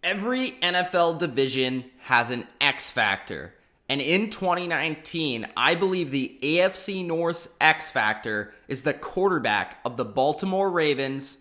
Every NFL division has an X Factor. And in 2019, I believe the AFC North's X Factor is the quarterback of the Baltimore Ravens,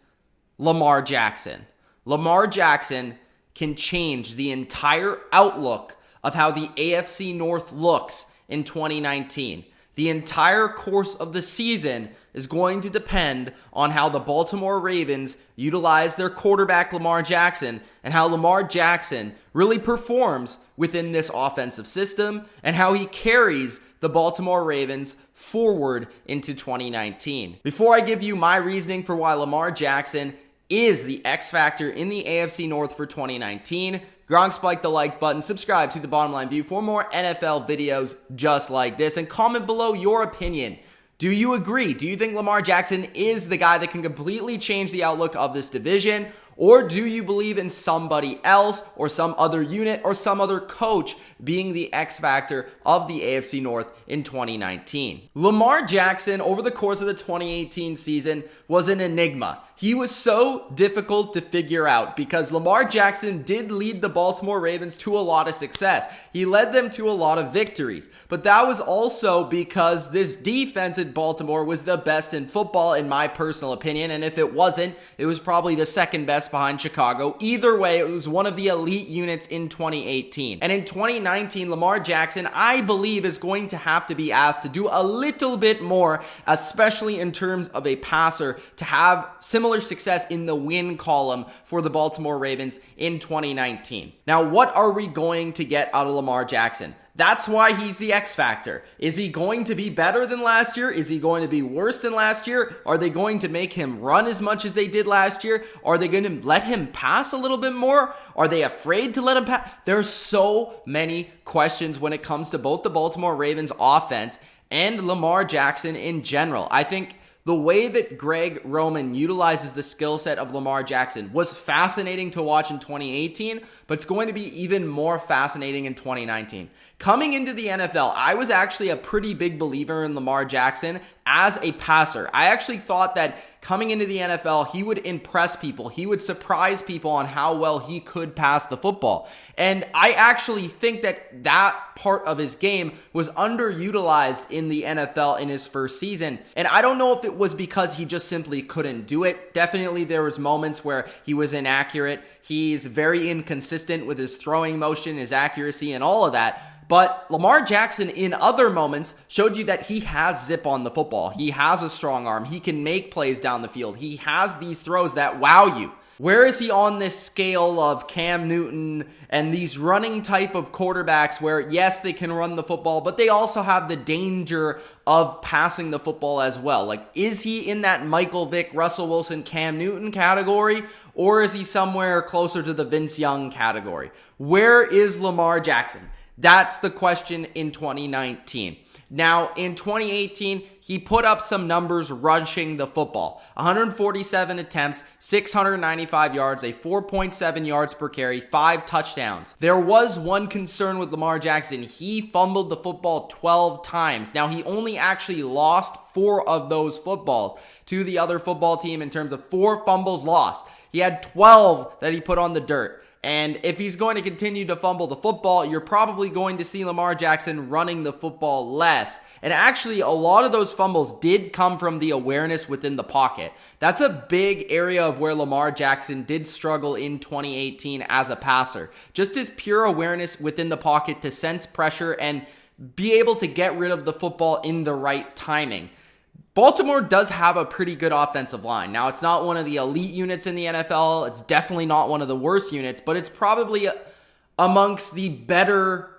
Lamar Jackson. Lamar Jackson can change the entire outlook of how the AFC North looks in 2019. The entire course of the season is going to depend on how the Baltimore Ravens utilize their quarterback Lamar Jackson and how Lamar Jackson really performs within this offensive system and how he carries the Baltimore Ravens forward into 2019. Before I give you my reasoning for why Lamar Jackson is the X Factor in the AFC North for 2019, Gronk, spike the like button, subscribe to The Bottom Line View for more NFL videos just like this, and comment below your opinion. Do you agree? Do you think Lamar Jackson is the guy that can completely change the outlook of this division? Or do you believe in somebody else or some other unit or some other coach being the X factor of the AFC North in 2019? Lamar Jackson, over the course of the 2018 season, was an enigma. He was so difficult to figure out because Lamar Jackson did lead the Baltimore Ravens to a lot of success. He led them to a lot of victories. But that was also because this defense in Baltimore was the best in football, in my personal opinion. And if it wasn't, it was probably the second best behind Chicago. Either way, it was one of the elite units in 2018. And in 2019, Lamar Jackson, I believe, is going to have to be asked to do a little bit more, especially in terms of a passer, to have similar success in the win column for the Baltimore Ravens in 2019. Now, what are we going to get out of Lamar Jackson? That's why he's the X Factor. Is he going to be better than last year? Is he going to be worse than last year? Are they going to make him run as much as they did last year? Are they going to let him pass a little bit more? Are they afraid to let him pass? There are so many questions when it comes to both the Baltimore Ravens offense and Lamar Jackson in general. I think the way that Greg Roman utilizes the skill set of Lamar Jackson was fascinating to watch in 2018, but it's going to be even more fascinating in 2019. Coming into the NFL, I was actually a pretty big believer in Lamar Jackson as a passer. I actually thought that coming into the NFL, he would impress people. He would surprise people on how well he could pass the football. And I actually think that that part of his game was underutilized in the NFL in his first season. And I don't know if it was because he just simply couldn't do it. Definitely there was moments where he was inaccurate. He's very inconsistent with his throwing motion, his accuracy, and all of that. But Lamar Jackson in other moments showed you that he has zip on the football. He has a strong arm. He can make plays down the field. He has these throws that wow you. Where is he on this scale of Cam Newton and these running type of quarterbacks where, yes, they can run the football, but they also have the danger of passing the football as well? Like, is he in that Michael Vick, Russell Wilson, Cam Newton category, or is he somewhere closer to the Vince Young category? Where is Lamar Jackson? That's the question in 2019. Now, in 2018, he put up some numbers rushing the football. 147 attempts, 695 yards, a 4.7 yards per carry, 5 touchdowns. There was one concern with Lamar Jackson. He fumbled the football 12 times. Now, he only actually lost 4 of those footballs to the other football team in terms of 4 fumbles lost. He had 12 that he put on the dirt. And if he's going to continue to fumble the football, you're probably going to see Lamar Jackson running the football less. And actually, a lot of those fumbles did come from the awareness within the pocket. That's a big area of where Lamar Jackson did struggle in 2018 as a passer. Just his pure awareness within the pocket to sense pressure and be able to get rid of the football in the right timing. Baltimore does have a pretty good offensive line. Now, it's not one of the elite units in the NFL. It's definitely not one of the worst units, but it's probably amongst the better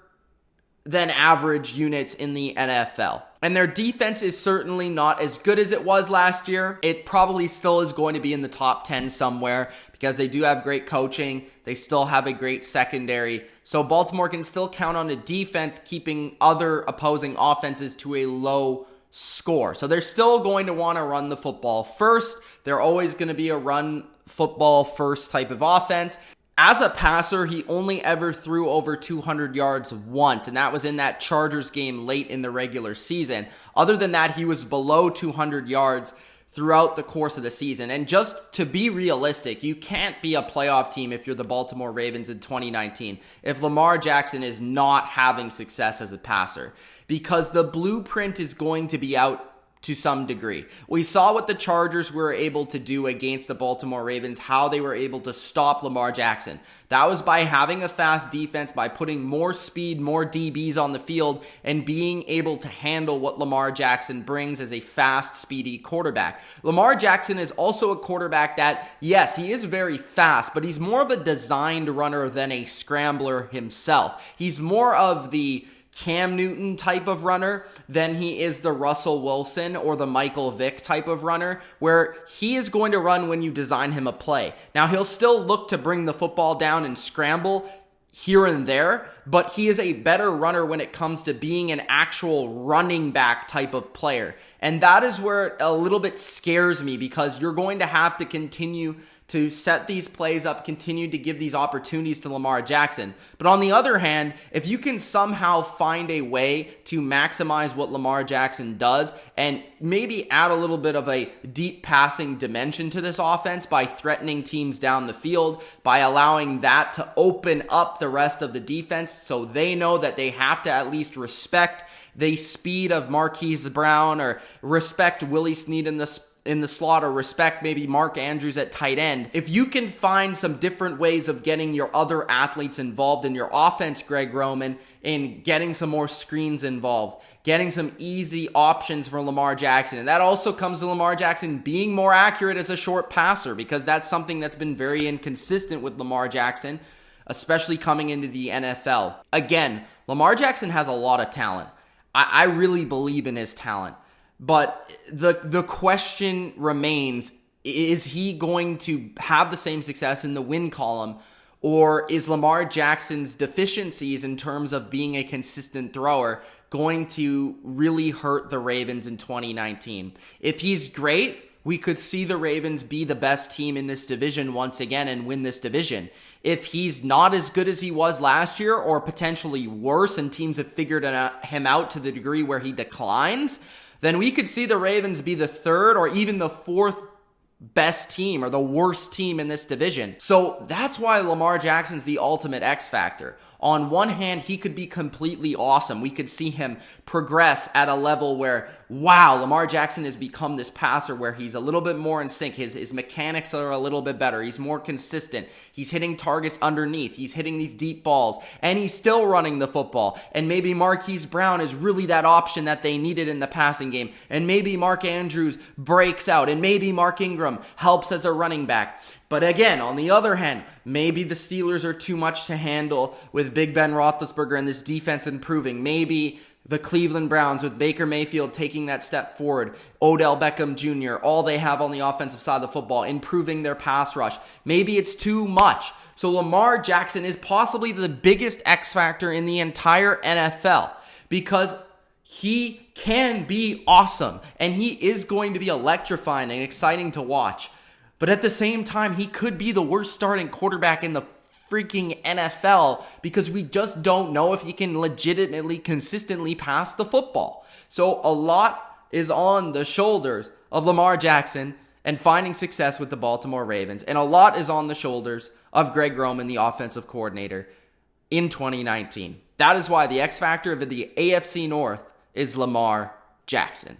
than average units in the NFL. And their defense is certainly not as good as it was last year. It probably still is going to be in the top 10 somewhere because they do have great coaching. They still have a great secondary. So Baltimore can still count on a defense keeping other opposing offenses to a low score. So they're still going to want to run the football first. They're always going to be a run football first type of offense. As a passer, he only ever threw over 200 yards once, and that was in that Chargers game late in the regular season. Other than that, he was below 200 yards throughout the course of the season. And just to be realistic, you can't be a playoff team if you're the Baltimore Ravens in 2019 if Lamar Jackson is not having success as a passer, because the blueprint is going to be out to some degree. We saw what the Chargers were able to do against the Baltimore Ravens, how they were able to stop Lamar Jackson. That was by having a fast defense, by putting more speed, more DBs on the field, and being able to handle what Lamar Jackson brings as a fast, speedy quarterback. Lamar Jackson is also a quarterback that, yes, he is very fast, but he's more of a designed runner than a scrambler himself. He's more of the Cam Newton type of runner than he is the Russell Wilson or the Michael Vick type of runner, where he is going to run when you design him a play. Now, he'll still look to bring the football down and scramble here and there, but he is a better runner when it comes to being an actual running back type of player. And that is where it a little bit scares me, because you're going to have to continue to set these plays up, continue to give these opportunities to Lamar Jackson. But on the other hand, if you can somehow find a way to maximize what Lamar Jackson does and maybe add a little bit of a deep passing dimension to this offense by threatening teams down the field, by allowing that to open up the rest of the defense so they know that they have to at least respect the speed of Marquise Brown or respect Willie Snead in the slot, or respect maybe Mark Andrews at tight end. If you can find some different ways of getting your other athletes involved in your offense, Greg Roman, in getting some more screens involved, getting some easy options for Lamar Jackson. And that also comes to Lamar Jackson being more accurate as a short passer, because that's something that's been very inconsistent with Lamar Jackson, especially coming into the NFL. Again, Lamar Jackson has a lot of talent. I really believe in his talent. But the question remains, is he going to have the same success in the win column, or is Lamar Jackson's deficiencies in terms of being a consistent thrower going to really hurt the Ravens in 2019? If he's great, we could see the Ravens be the best team in this division once again and win this division. If he's not as good as he was last year, or potentially worse, and teams have figured him out to the degree where he declines, then we could see the Ravens be the third or even the fourth best team or the worst team in this division. So that's why Lamar Jackson's the ultimate X factor. On one hand, he could be completely awesome. We could see him progress at a level where, wow, Lamar Jackson has become this passer where he's a little bit more in sync. His mechanics are a little bit better. He's more consistent. He's hitting targets underneath. He's hitting these deep balls, and he's still running the football. And maybe Marquise Brown is really that option that they needed in the passing game. And maybe Mark Andrews breaks out, and maybe Mark Ingram helps as a running back. But again, on the other hand, maybe the Steelers are too much to handle with Big Ben Roethlisberger and this defense improving. Maybe the Cleveland Browns with Baker Mayfield taking that step forward, Odell Beckham Jr., all they have on the offensive side of the football, improving their pass rush. Maybe it's too much. So Lamar Jackson is possibly the biggest X factor in the entire NFL, because he can be awesome and he is going to be electrifying and exciting to watch. But at the same time, he could be the worst starting quarterback in the freaking NFL, because we just don't know if he can legitimately, consistently pass the football. So a lot is on the shoulders of Lamar Jackson and finding success with the Baltimore Ravens. And a lot is on the shoulders of Greg Roman, the offensive coordinator, in 2019. That is why the X factor of the AFC North is Lamar Jackson.